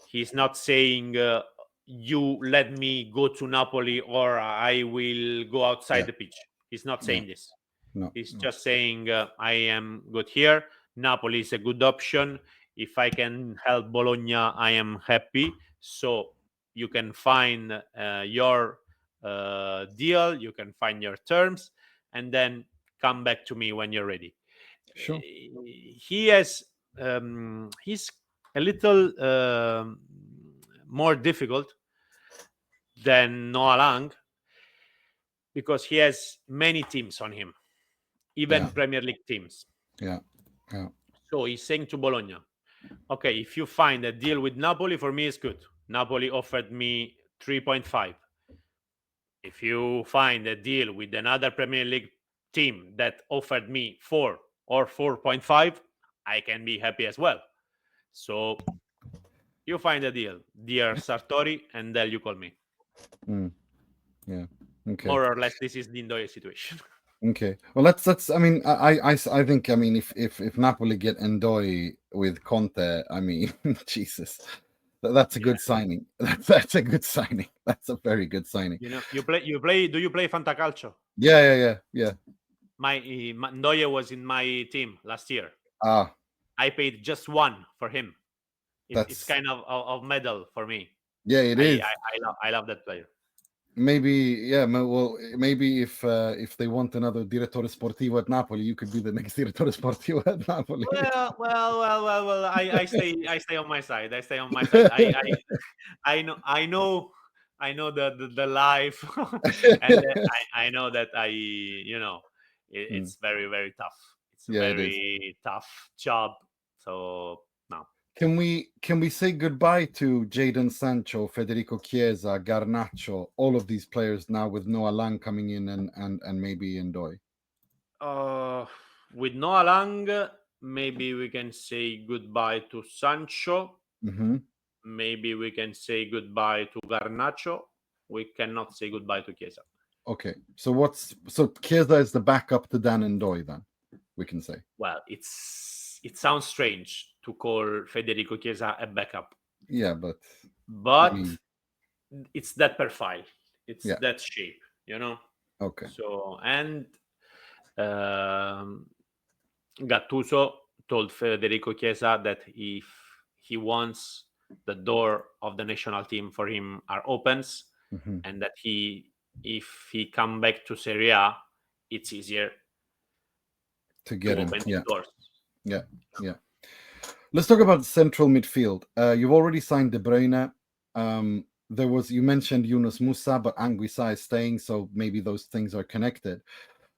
He's not saying you let me go to Napoli or I will go outside the pitch. He's not saying this. He's just saying I am good here. Napoli is a good option. If I can help Bologna, I am happy. So you can find your deal, you can find your terms, and then come back to me when you're ready. Sure. He's a little more difficult than Noah Lang, because he has many teams on him, even Premier League teams. Yeah. So he's saying to Bologna, okay, if you find a deal with Napoli, for me it's good. Napoli offered me 3.5. If you find a deal with another Premier League team that offered me 4 or 4.5, I can be happy as well. So you find a deal, dear Sartori, and then you call me. Yeah. Okay. More or less, this is the Ndoye situation. Okay. Well, that's. I mean, I think. I mean, if Napoli get Ndoye with Conte, I mean, Jesus, that's a good signing. That's a good signing. That's a very good signing. You play. Do you play Fantacalcio? Yeah. My Ndoye was in my team last year. Ah. I paid just 1 for him. It's kind of medal for me. Yeah, it is. I love that player. Maybe, well, maybe if they want another direttore sportivo at Napoli, you could be the next direttore sportivo at Napoli. Well. I stay on my side. I stay on my side. I know the life, and I know that it's very, very tough. It's a Yeah, it is. very tough job. So no. Can we say goodbye to Jadon, Sancho, Federico Chiesa, Garnacho, all of these players now with Noah Lang coming in and maybe Ndoye? With Noah Lang, maybe we can say goodbye to Sancho. Mm-hmm. Maybe we can say goodbye to Garnacho. We cannot say goodbye to Chiesa. Okay, so Chiesa is the backup to Dan Ndoye, then we can say. Well, it sounds strange to call Federico Chiesa a backup. Yeah, but it's that profile. It's Yeah. that shape, Okay. So, and Gattuso told Federico Chiesa that if he wants, the door of the national team for him are opens, Mm-hmm. and that if he come back to Serie A, it's easier to get him. open Yeah. his doors. Yeah. Let's talk about central midfield. You've already signed De Bruyne. You mentioned Yunus Musa, but Anguissa is staying, so maybe those things are connected.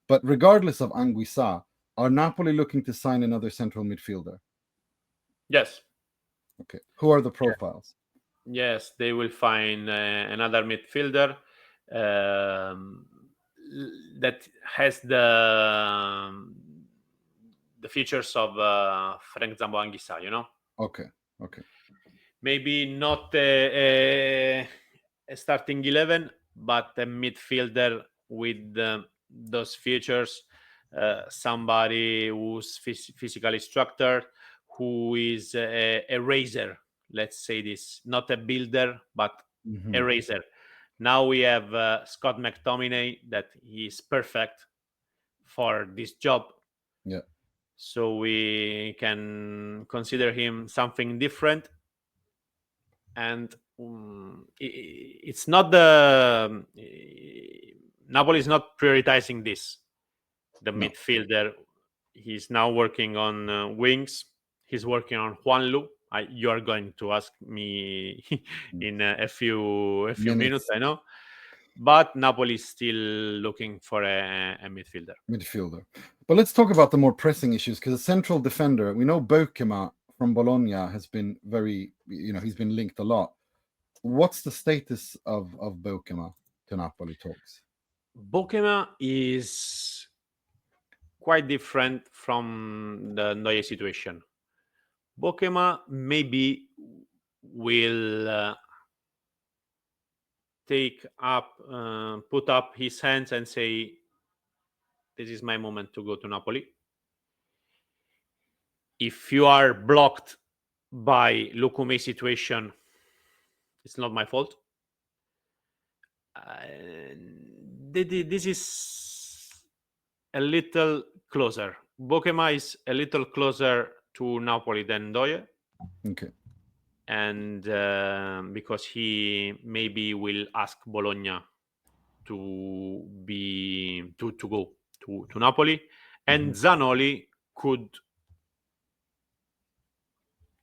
But regardless of Anguissa, are Napoli looking to sign another central midfielder? Yes. Okay. Who are the profiles? Yes, they will find another midfielder that has the features of Frank Zambo Anguissa, Okay. Maybe not a starting 11, but a midfielder with those features. Somebody who's physically structured, who is a raiser. Let's say this, not a builder, but Mm-hmm. a raiser. Now we have Scott McTominay, that is perfect for this job. Yeah. So we can consider him something different. And it's not Napoli is not prioritizing this. The midfielder, he's now working on wings. He's working on Juanlu. You are going to ask me in a few minutes, I know. But Napoli is still looking for a midfielder. But let's talk about the more pressing issues, because a central defender, we know Beukema from Bologna has been he's been linked a lot. What's the status of Beukema to Napoli talks? Beukema is quite different from the Ndoye situation. Beukema maybe will put up his hands and say, this is my moment to go to Napoli. If you are blocked by Lucume's situation, it's not my fault. This is a little closer. Beukema is a little closer to Napoli than Ndoye. Okay. And because he maybe will ask Bologna to go to Napoli, and Zanoli could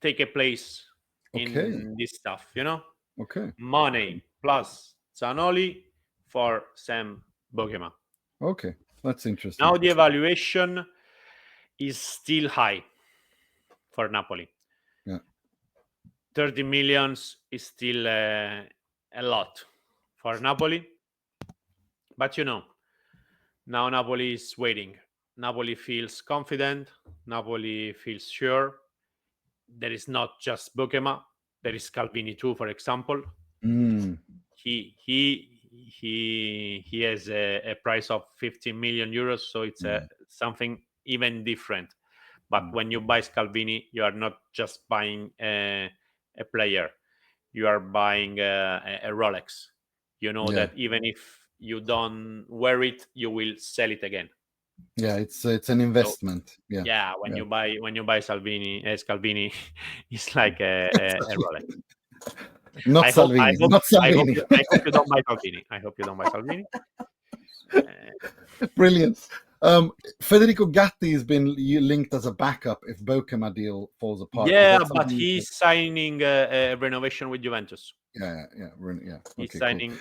take a place in this stuff, Okay. Money plus Zanoli for Sam Beukema. Okay, that's interesting. Now the evaluation is still high for Napoli. Yeah. 30 millions is still a lot for Napoli. But now Napoli is waiting. Napoli feels confident. Napoli feels sure. There is not just Beukema. There is Calvini too, for example. He has a price of 15 million euros, so it's something even different. But when you buy Scalvini, you are not just buying a player. You are buying a Rolex. You know that even if you don't wear it, you will sell it again. Yeah, it's an investment. So, when you buy Scalvini, it's like a Rolex. Not I hope, I Salvini. hope, Not I hope, Salvini. I hope you don't buy Salvini. I hope you don't buy Salvini. Brilliant. Federico Gatti has been linked as a backup if Beukema deal falls apart. Yeah, but he's signing a renovation with Juventus. Yeah. He's Okay, signing.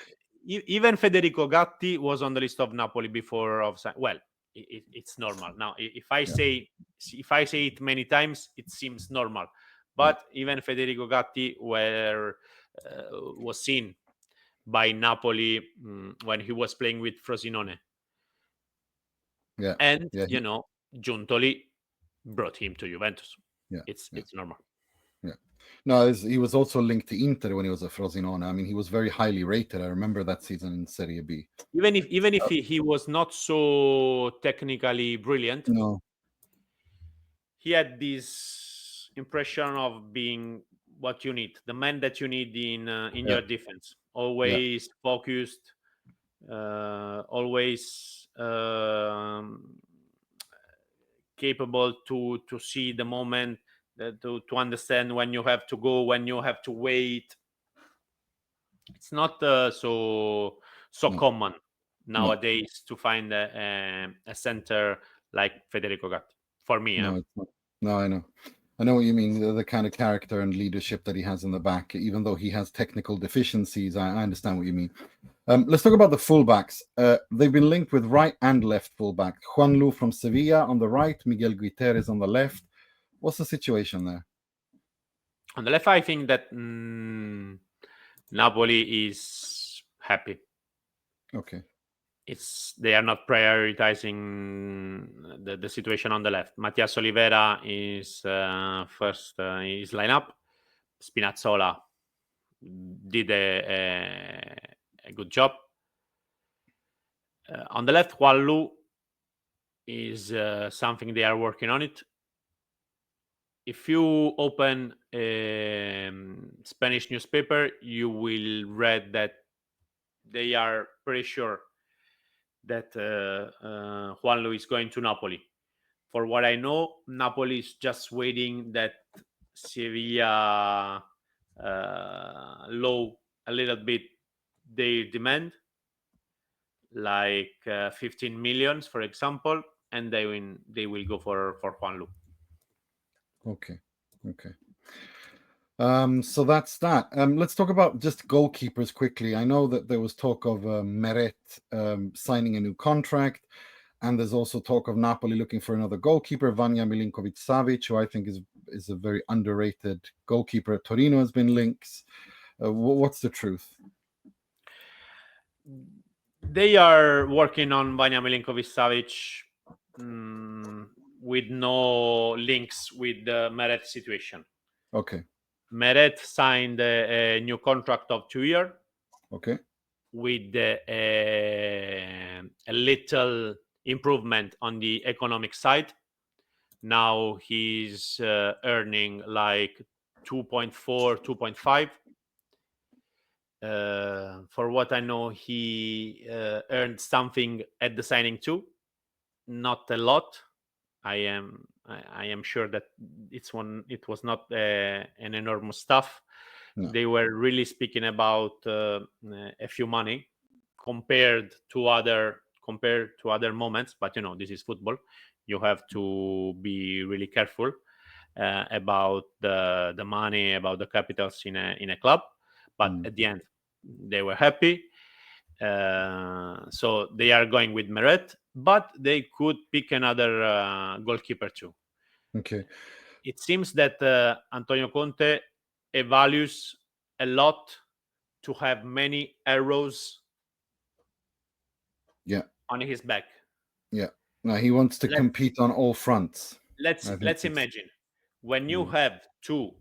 Even Federico Gatti was on the list of Napoli before of. Well, it's normal now. If I say it many times, it seems normal. But even Federico Gatti was seen by Napoli when he was playing with Frosinone. Yeah. And Giuntoli brought him to Juventus. Yeah. It's normal. Yeah. No, he was also linked to Inter when he was a Frosinone. I mean, he was very highly rated. I remember that season in Serie B. Even if he was not so technically brilliant, no, he had this impression of being what you need, the man that you need in your defense. Always focused, always capable to see the moment, to understand when you have to go, when you have to wait. It's not so common nowadays to find a center like Federico Gatti. For me, no, it's not. No, I know what you mean. The kind of character and leadership that he has in the back, even though he has technical deficiencies, I understand what you mean. Let's talk about the fullbacks. They've been linked with right and left fullback. Juanlu from Sevilla on the right, Miguel Guiterres on the left. What's the situation there? On the left, I think that Napoli is happy. Okay. They are not prioritizing the situation on the left. Matias Oliveira is first his lineup. Spinazzola did a good job. On the left, Juanlu is something they are working on it. If you open a Spanish newspaper, you will read that they are pretty sure that Juanlu is going to Napoli. For what I know, Napoli is just waiting that Sevilla low a little bit their demand, like 15 millions, for example, and they will go for Juanlu. Okay. So that's that. Let's talk about just goalkeepers quickly. I know that there was talk of Meret signing a new contract, and there's also talk of Napoli looking for another goalkeeper, Vanja Milinkovic-Savic, who I think is a very underrated goalkeeper. Torino has been links. What's the truth? They are working on Vanja Milinkovic-Savic with no links with the Meret situation. Okay. Meret signed a new contract of 2 years. Okay. With a little improvement on the economic side. Now he's earning like 2.4, 2.5. For what I know, he earned something at the signing too. Not a lot. I am sure that it was not an enormous stuff. No. They were really speaking about a few money compared to other moments, but this is football. You have to be really careful about the money, about the capitals in a club. But at the end, they were happy. So they are going with Meret, but they could pick another goalkeeper too. Okay. It seems that Antonio Conte values a lot to have many arrows on his back. Yeah. Now he wants to compete on all fronts. Let's imagine when you have to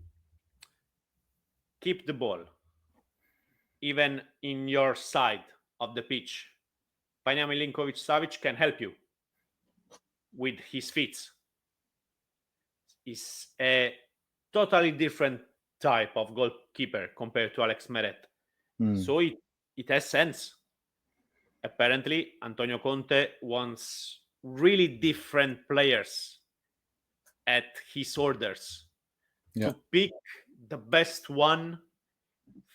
keep the ball even in your side of the pitch. Vanja Milinkovic-Savic can help you with his feet. Is a totally different type of goalkeeper compared to Alex Meret. So it has sense. Apparently, Antonio Conte wants really different players at his orders to pick the best one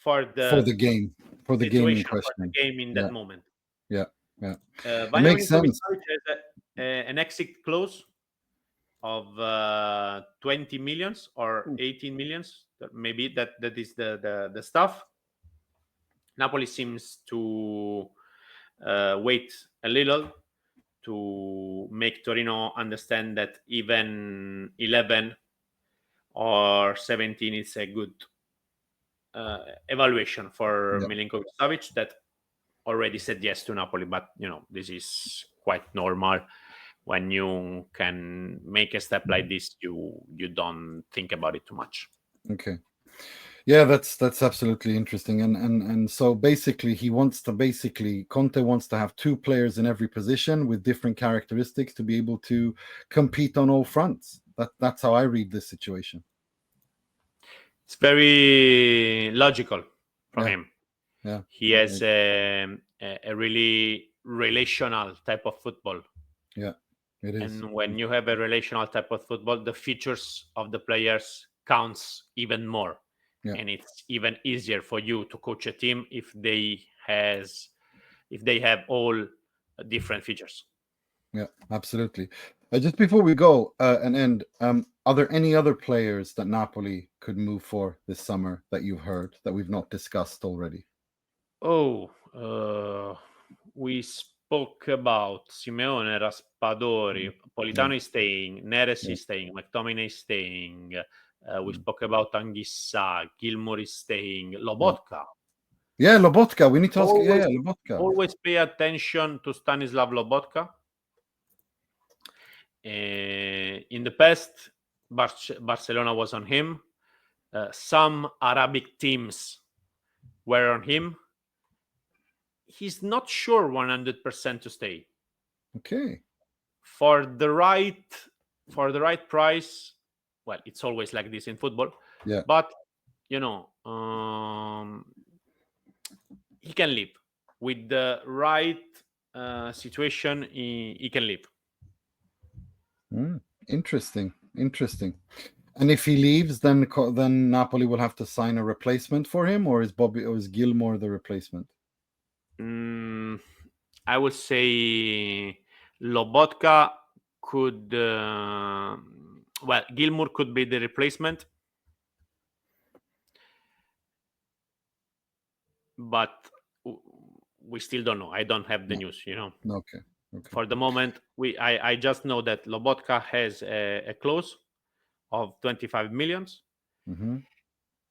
for the game in situation, question. for the game in that moment. Yeah. Vanya It makes sense. has an exit clause of 20 millions or 18 millions. Maybe that is the stuff. Napoli seems to wait a little to make Torino understand that even 11 or 17 is a good evaluation for Milinkovic-Savic, that already said yes to Napoli. But this is quite normal. When you can make a step like this, you don't think about it too much. Okay. Yeah, that's absolutely interesting. And so basically Conte wants to have two players in every position with different characteristics to be able to compete on all fronts. That's how I read this situation. It's very logical from him. Yeah. He has a really relational type of football. Yeah, it is. And when you have a relational type of football, the features of the players counts even more. Yeah. And it's even easier for you to coach a team if they have all different features. Yeah, absolutely. Just before we go and end, are there any other players that Napoli could move for this summer that you've heard that we've not discussed already? We spoke about Simeone, Raspadori, Politano is staying, Neres is staying, McTominay is staying. We spoke about Anguissa, Gilmour is staying, Lobotka. Yeah, Lobotka. We need to ask. Lobotka. Always pay attention to Stanislav Lobotka. In the past, Barcelona was on him. Some Arabic teams were on him. He's not sure 100% to stay. Okay. For the right price, well, it's always like this in football. Yeah. But he can leave with the right situation. He can leave. Interesting. And if he leaves, then Napoli will have to sign a replacement for him, or is Gilmour the replacement? I would say Lobotka could. Gilmour could be the replacement, but we still don't know. I don't have the news. Okay. For the moment, I just know that Lobotka has a clause of 25 millions. Mm-hmm.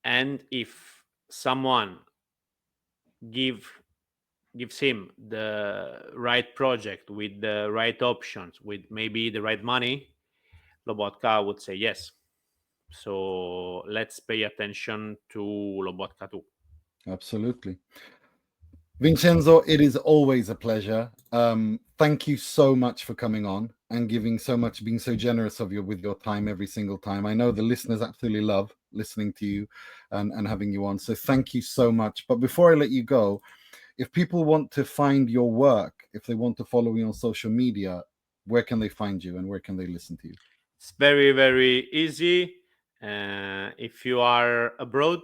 And if someone gives him the right project with the right options, with maybe the right money, Lobotka would say yes. So let's pay attention to Lobotka too. Absolutely. Vincenzo, it is always a pleasure. Thank you so much for coming on and being so generous with your time every single time. I know the listeners absolutely love listening to you and having you on. So thank you so much. But before I let you go, if people want to find your work, if they want to follow you on social media, where can they find you and where can they listen to you? It's very, very easy. If you are abroad,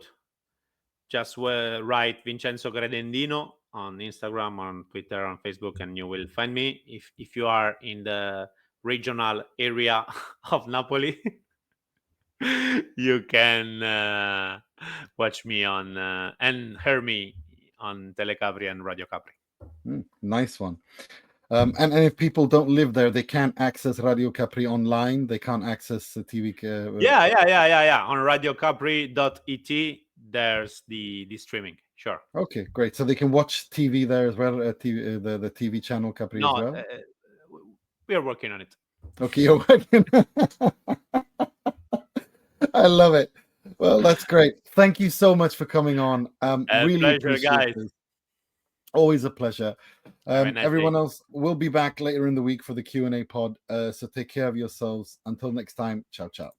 just write Vincenzo Credendino on Instagram, on Twitter, on Facebook, and you will find me. If you are in the regional area of Napoli, you can watch me on and hear me on Telecapri and Radio Capri. Nice one. And if people don't live there, they can't access Radio Capri online. They can't access the TV. Yeah. On radiocapri.it, there's the streaming. Sure. Okay, great. So they can watch TV there as well. The TV channel Capri as well. We are working on it. Okay, you're working. I love it. Well, that's great. Thank you so much for coming on. Really pleasure, appreciate guys. this. Always a pleasure. Everyone else, we'll be back later in the week for the Q&A pod. So take care of yourselves. Until next time, ciao, ciao.